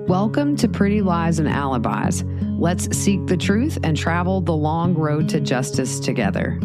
Welcome to Pretty Lies and Alibis. Let's seek the truth and travel the long road to justice together.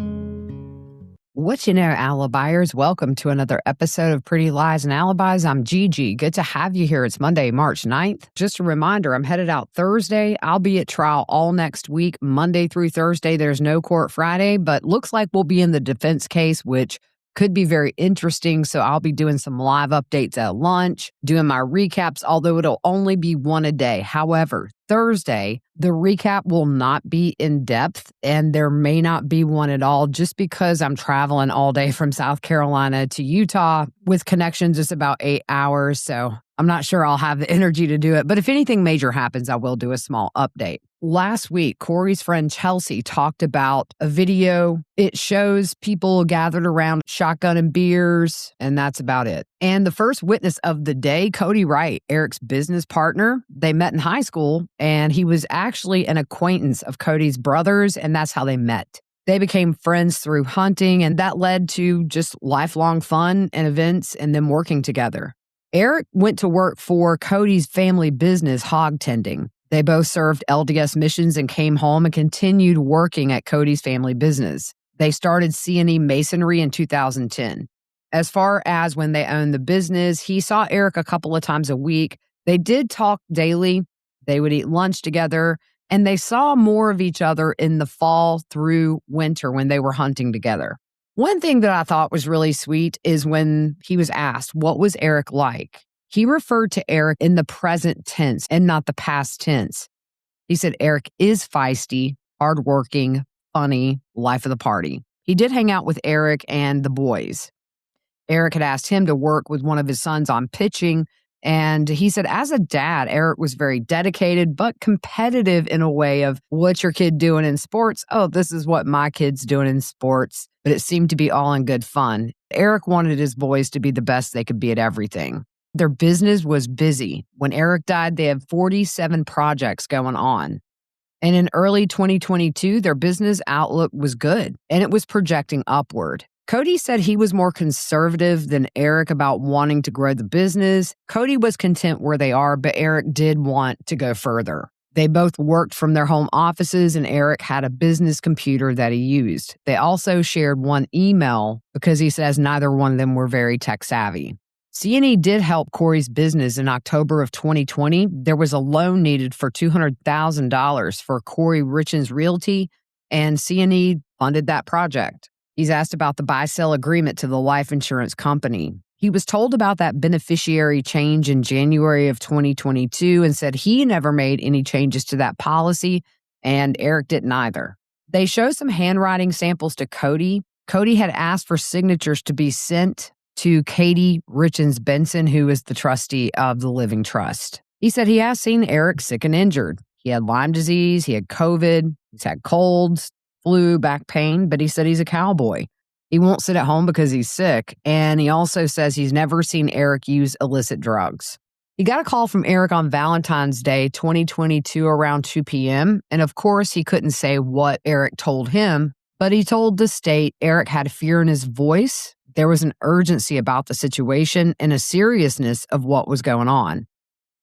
What you know, Alibiers, welcome to another episode of Pretty Lies and Alibis. I'm Gigi. Good to have you here. It's Monday, March 9th. Just a reminder, I'm headed out Thursday. I'll be at trial all next week, Monday through Thursday. There's no court Friday, but looks like we'll be in the defense case, which could be very interesting. So I'll be doing some live updates at lunch, doing my recaps, although it'll only be one a day. However, Thursday, the recap will not be in depth and there may not be one at all just because I'm traveling all day from South Carolina to Utah with connections. It's about 8 hours. So I'm not sure I'll have the energy to do it. But if anything major happens, I will do a small update. Last week, Kouri's friend Chelsea talked about a video. It shows people gathered around shotgun and beers, and that's about it. And the first witness of the day, Cody Wright, Eric's business partner, they met in high school, and he was actually an acquaintance of Cody's brothers, and that's how they met. They became friends through hunting, and that led to just lifelong fun and events and them working together. Eric went to work for Cody's family business, hog tending. They both served LDS missions and came home and continued working at Cody's family business. They started C&E Masonry in 2010. As far as when they owned the business, he saw Eric a couple of times a week. They did talk daily. They would eat lunch together, and they saw more of each other in the fall through winter when they were hunting together. One thing that I thought was really sweet is when he was asked, what was Eric like? He referred to Eric in the present tense and not the past tense. He said Eric is feisty, hardworking, funny, life of the party. He did hang out with Eric and the boys. Eric had asked him to work with one of his sons on pitching, and he said as a dad, Eric was very dedicated but competitive in a way of, what's your kid doing in sports? Oh, this is what my kid's doing in sports. But it seemed to be all in good fun. Eric wanted his boys to be the best they could be at everything. Their business was busy. When Eric died, they had 47 projects going on. And in early 2022, their business outlook was good, and it was projecting upward. Cody said he was more conservative than Eric about wanting to grow the business. Cody was content where they are, but Eric did want to go further. They both worked from their home offices, and Eric had a business computer that he used. They also shared one email because he says neither one of them were very tech savvy. C&E did help Kouri's business in October of 2020. There was a loan needed for $200,000 for Kouri Richins Realty, and C&E funded that project. He's asked about the buy-sell agreement to the life insurance company. He was told about that beneficiary change in January of 2022 and said he never made any changes to that policy, and Eric didn't either. They show some handwriting samples to Cody. Cody had asked for signatures to be sent to Kouri Richins Benson, who is the trustee of the Living Trust. He said he has seen Eric sick and injured. He had Lyme disease, he had COVID, he's had colds, flu, back pain, but he said he's a cowboy. He won't sit at home because he's sick, and he also says he's never seen Eric use illicit drugs. He got a call from Eric on Valentine's Day 2022 around 2 p.m., and of course he couldn't say what Eric told him, but he told the state Eric had fear in his voice. There was an urgency about the situation and a seriousness of what was going on.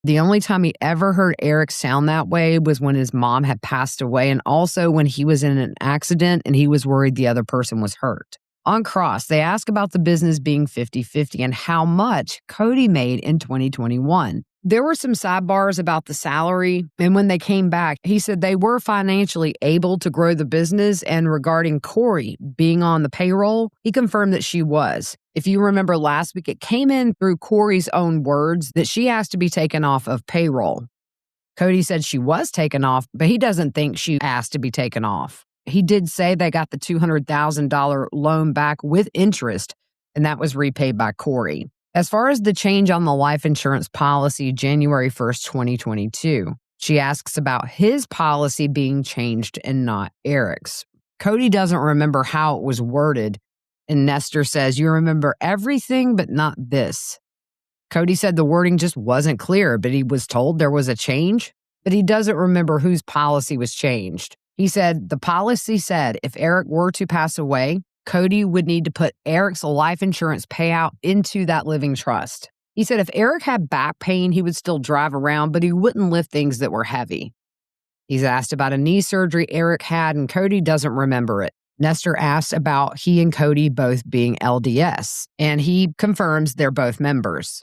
The only time he ever heard Eric sound that way was when his mom had passed away, and also when he was in an accident and he was worried the other person was hurt. On Cross, they ask about the business being 50-50 and how much Cody made in 2021. There were some sidebars about the salary, and when they came back, he said they were financially able to grow the business, and regarding Kouri being on the payroll, he confirmed that she was. If you remember last week, it came in through Kouri's own words that she asked to be taken off of payroll. Cody said she was taken off, but he doesn't think she asked to be taken off. He did say they got the $200,000 loan back with interest, and that was repaid by Kouri. As far as the change on the life insurance policy January 1st, 2022, she asks about his policy being changed and not Eric's. Cody doesn't remember how it was worded, and Nestor says, you remember everything but not this. Cody said the wording just wasn't clear, but he was told there was a change, but he doesn't remember whose policy was changed. He said the policy said if Eric were to pass away, Cody would need to put Eric's life insurance payout into that living trust. He said if Eric had back pain, he would still drive around, but he wouldn't lift things that were heavy. He's asked about a knee surgery Eric had, and Cody doesn't remember it. Nestor asks about he and Cody both being LDS, and he confirms they're both members.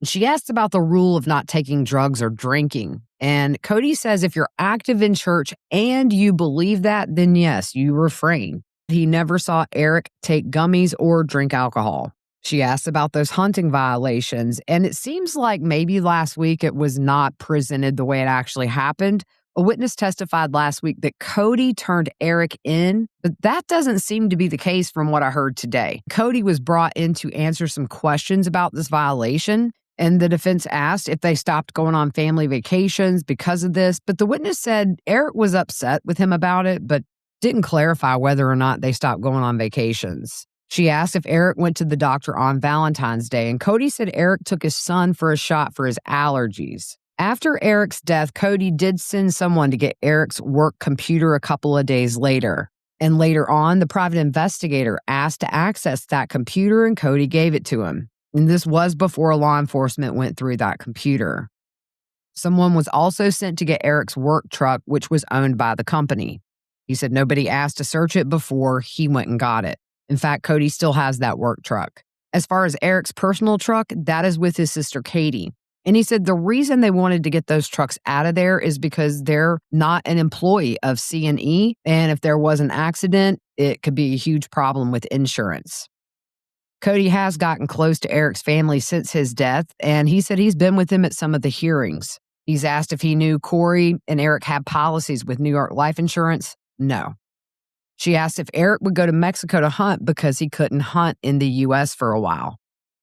She asks about the rule of not taking drugs or drinking, and Cody says if you're active in church and you believe that, then yes, you refrain. He never saw Eric take gummies or drink alcohol. She asks about those hunting violations, and it seems like maybe last week it was not presented the way it actually happened. A witness testified last week that Cody turned Eric in, but that doesn't seem to be the case from what I heard today. Cody was brought in to answer some questions about this violation, and the defense asked if they stopped going on family vacations because of this, but the witness said Eric was upset with him about it, but didn't clarify whether or not they stopped going on vacations. She asked if Eric went to the doctor on Valentine's Day, and Cody said Eric took his son for a shot for his allergies. After Eric's death, Cody did send someone to get Eric's work computer a couple of days later. And later on, the private investigator asked to access that computer, and Cody gave it to him. And this was before law enforcement went through that computer. Someone was also sent to get Eric's work truck, which was owned by the company. He said nobody asked to search it before he went and got it. In fact, Cody still has that work truck. As far as Eric's personal truck, that is with his sister Katie. And he said the reason they wanted to get those trucks out of there is because they're not an employee of C&E, and if there was an accident, it could be a huge problem with insurance. Cody has gotten close to Eric's family since his death, and he said he's been with them at some of the hearings. He's asked if he knew Kouri and Eric had policies with New York Life Insurance. No. She asked if Eric would go to Mexico to hunt because he couldn't hunt in the U.S. for a while.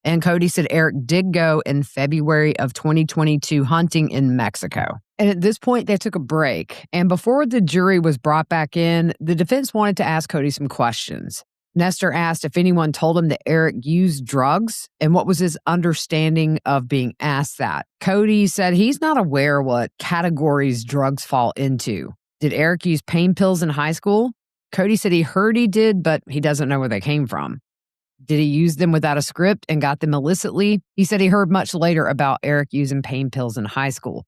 And Cody said Eric did go in February of 2022 hunting in Mexico. And at this point, they took a break. And before the jury was brought back in, the defense wanted to ask Cody some questions. Nestor asked if anyone told him that Eric used drugs and what was his understanding of being asked that. Cody said he's not aware what categories drugs fall into. Did Eric use pain pills in high school? Cody said he heard he did, but he doesn't know where they came from. Did he use them without a script and got them illicitly? He said he heard much later about Eric using pain pills in high school.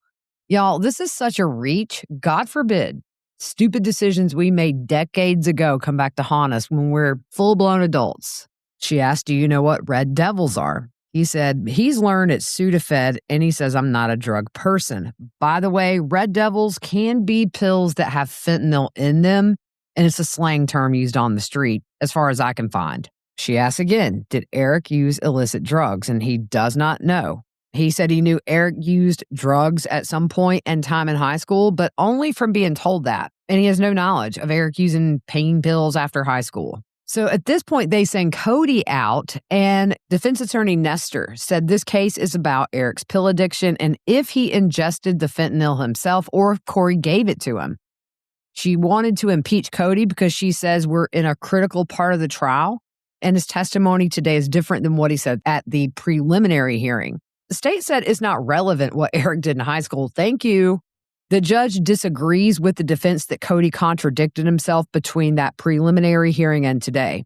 Y'all, this is such a reach. God forbid stupid decisions we made decades ago come back to haunt us when we're full-blown adults. She asked, do you know what red devils are? He said he's learned it's Sudafed, and he says, I'm not a drug person. By the way, red devils can be pills that have fentanyl in them, and it's a slang term used on the street, as far as I can find. She asks again, did Eric use illicit drugs? And he does not know. He said he knew Eric used drugs at some point in time in high school, but only from being told that. And he has no knowledge of Eric using pain pills after high school. So at this point, they send Cody out, and defense attorney Nestor said this case is about Eric's pill addiction and if he ingested the fentanyl himself or if Kouri gave it to him. She wanted to impeach Cody because she says we're in a critical part of the trial. And his testimony today is different than what he said at the preliminary hearing. The state said it's not relevant what Eric did in high school. Thank you. The judge disagrees with the defense that Cody contradicted himself between that preliminary hearing and today.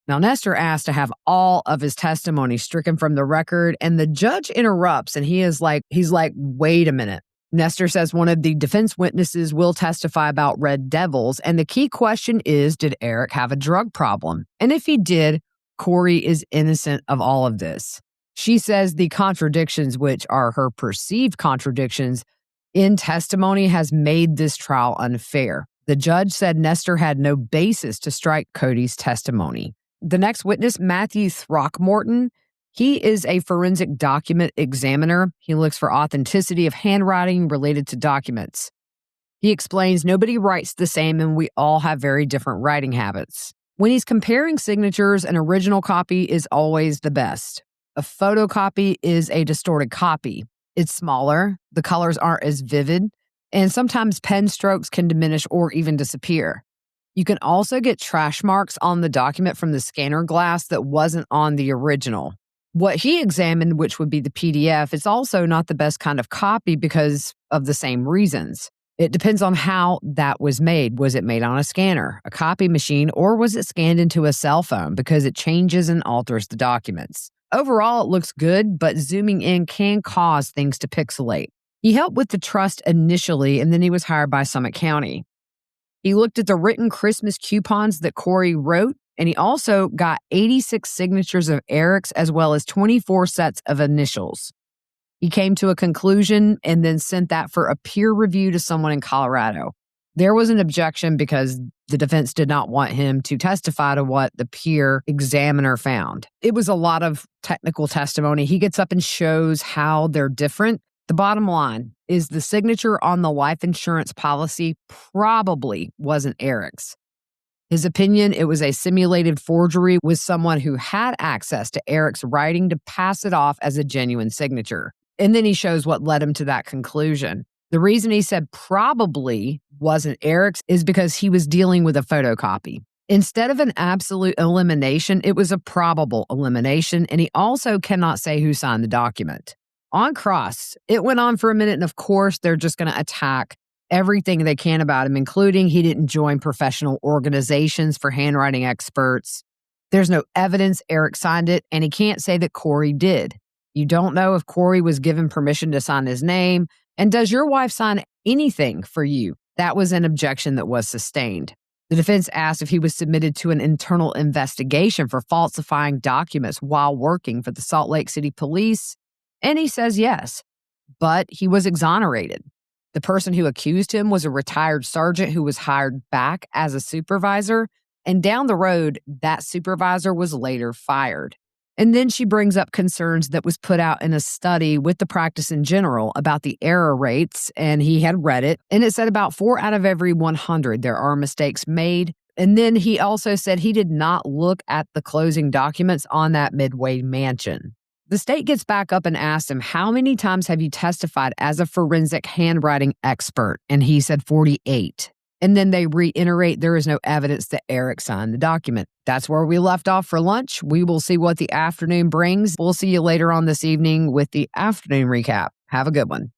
Now, Nestor asked to have all of his testimony stricken from the record, and the judge interrupts, and he's like, wait a minute. Nestor says one of the defense witnesses will testify about red devils, and the key question is, did Eric have a drug problem? And if he did, Kouri is innocent of all of this. She says the contradictions, which are her perceived contradictions, in testimony has made this trial unfair. The judge said Nestor had no basis to strike Cody's testimony. The next witness, Matthew Throckmorton, he is a forensic document examiner. He looks for authenticity of handwriting related to documents. He explains nobody writes the same and we all have very different writing habits. When he's comparing signatures, an original copy is always the best. A photocopy is a distorted copy. It's smaller, the colors aren't as vivid, and sometimes pen strokes can diminish or even disappear. You can also get trash marks on the document from the scanner glass that wasn't on the original. What he examined, which would be the PDF, is also not the best kind of copy because of the same reasons. It depends on how that was made. Was it made on a scanner, a copy machine, or was it scanned into a cell phone because it changes and alters the documents? Overall, it looks good, but zooming in can cause things to pixelate. He helped with the trust initially, and then he was hired by Summit County. He looked at the written Christmas coupons that Kouri wrote, and he also got 86 signatures of Eric's as well as 24 sets of initials. He came to a conclusion and then sent that for a peer review to someone in Colorado. There was an objection because the defense did not want him to testify to what the peer examiner found. It was a lot of technical testimony. He gets up and shows how they're different. The bottom line is the signature on the life insurance policy probably wasn't Eric's. His opinion, it was a simulated forgery with someone who had access to Eric's writing to pass it off as a genuine signature. And then he shows what led him to that conclusion. The reason he said probably wasn't Eric's is because he was dealing with a photocopy. Instead of an absolute elimination, it was a probable elimination, and he also cannot say who signed the document. On cross, it went on for a minute, and of course, they're just going to attack everything they can about him, including he didn't join professional organizations for handwriting experts. There's no evidence Eric signed it, and he can't say that Kouri did. You don't know if Kouri was given permission to sign his name, and does your wife sign anything for you? That was an objection that was sustained. The defense asked if he was submitted to an internal investigation for falsifying documents while working for the Salt Lake City Police, and he says yes, but he was exonerated. The person who accused him was a retired sergeant who was hired back as a supervisor, and down the road, that supervisor was later fired. And then she brings up concerns that was put out in a study with the practice in general about the error rates, and he had read it, and it said about 4 out of every 100 there are mistakes made. And then he also said he did not look at the closing documents on that Midway mansion. The state gets back up and asks him, how many times have you testified as a forensic handwriting expert? And he said 48. And then they reiterate there is no evidence that Eric signed the document. That's where we left off for lunch. We will see what the afternoon brings. We'll see you later on this evening with the afternoon recap. Have a good one.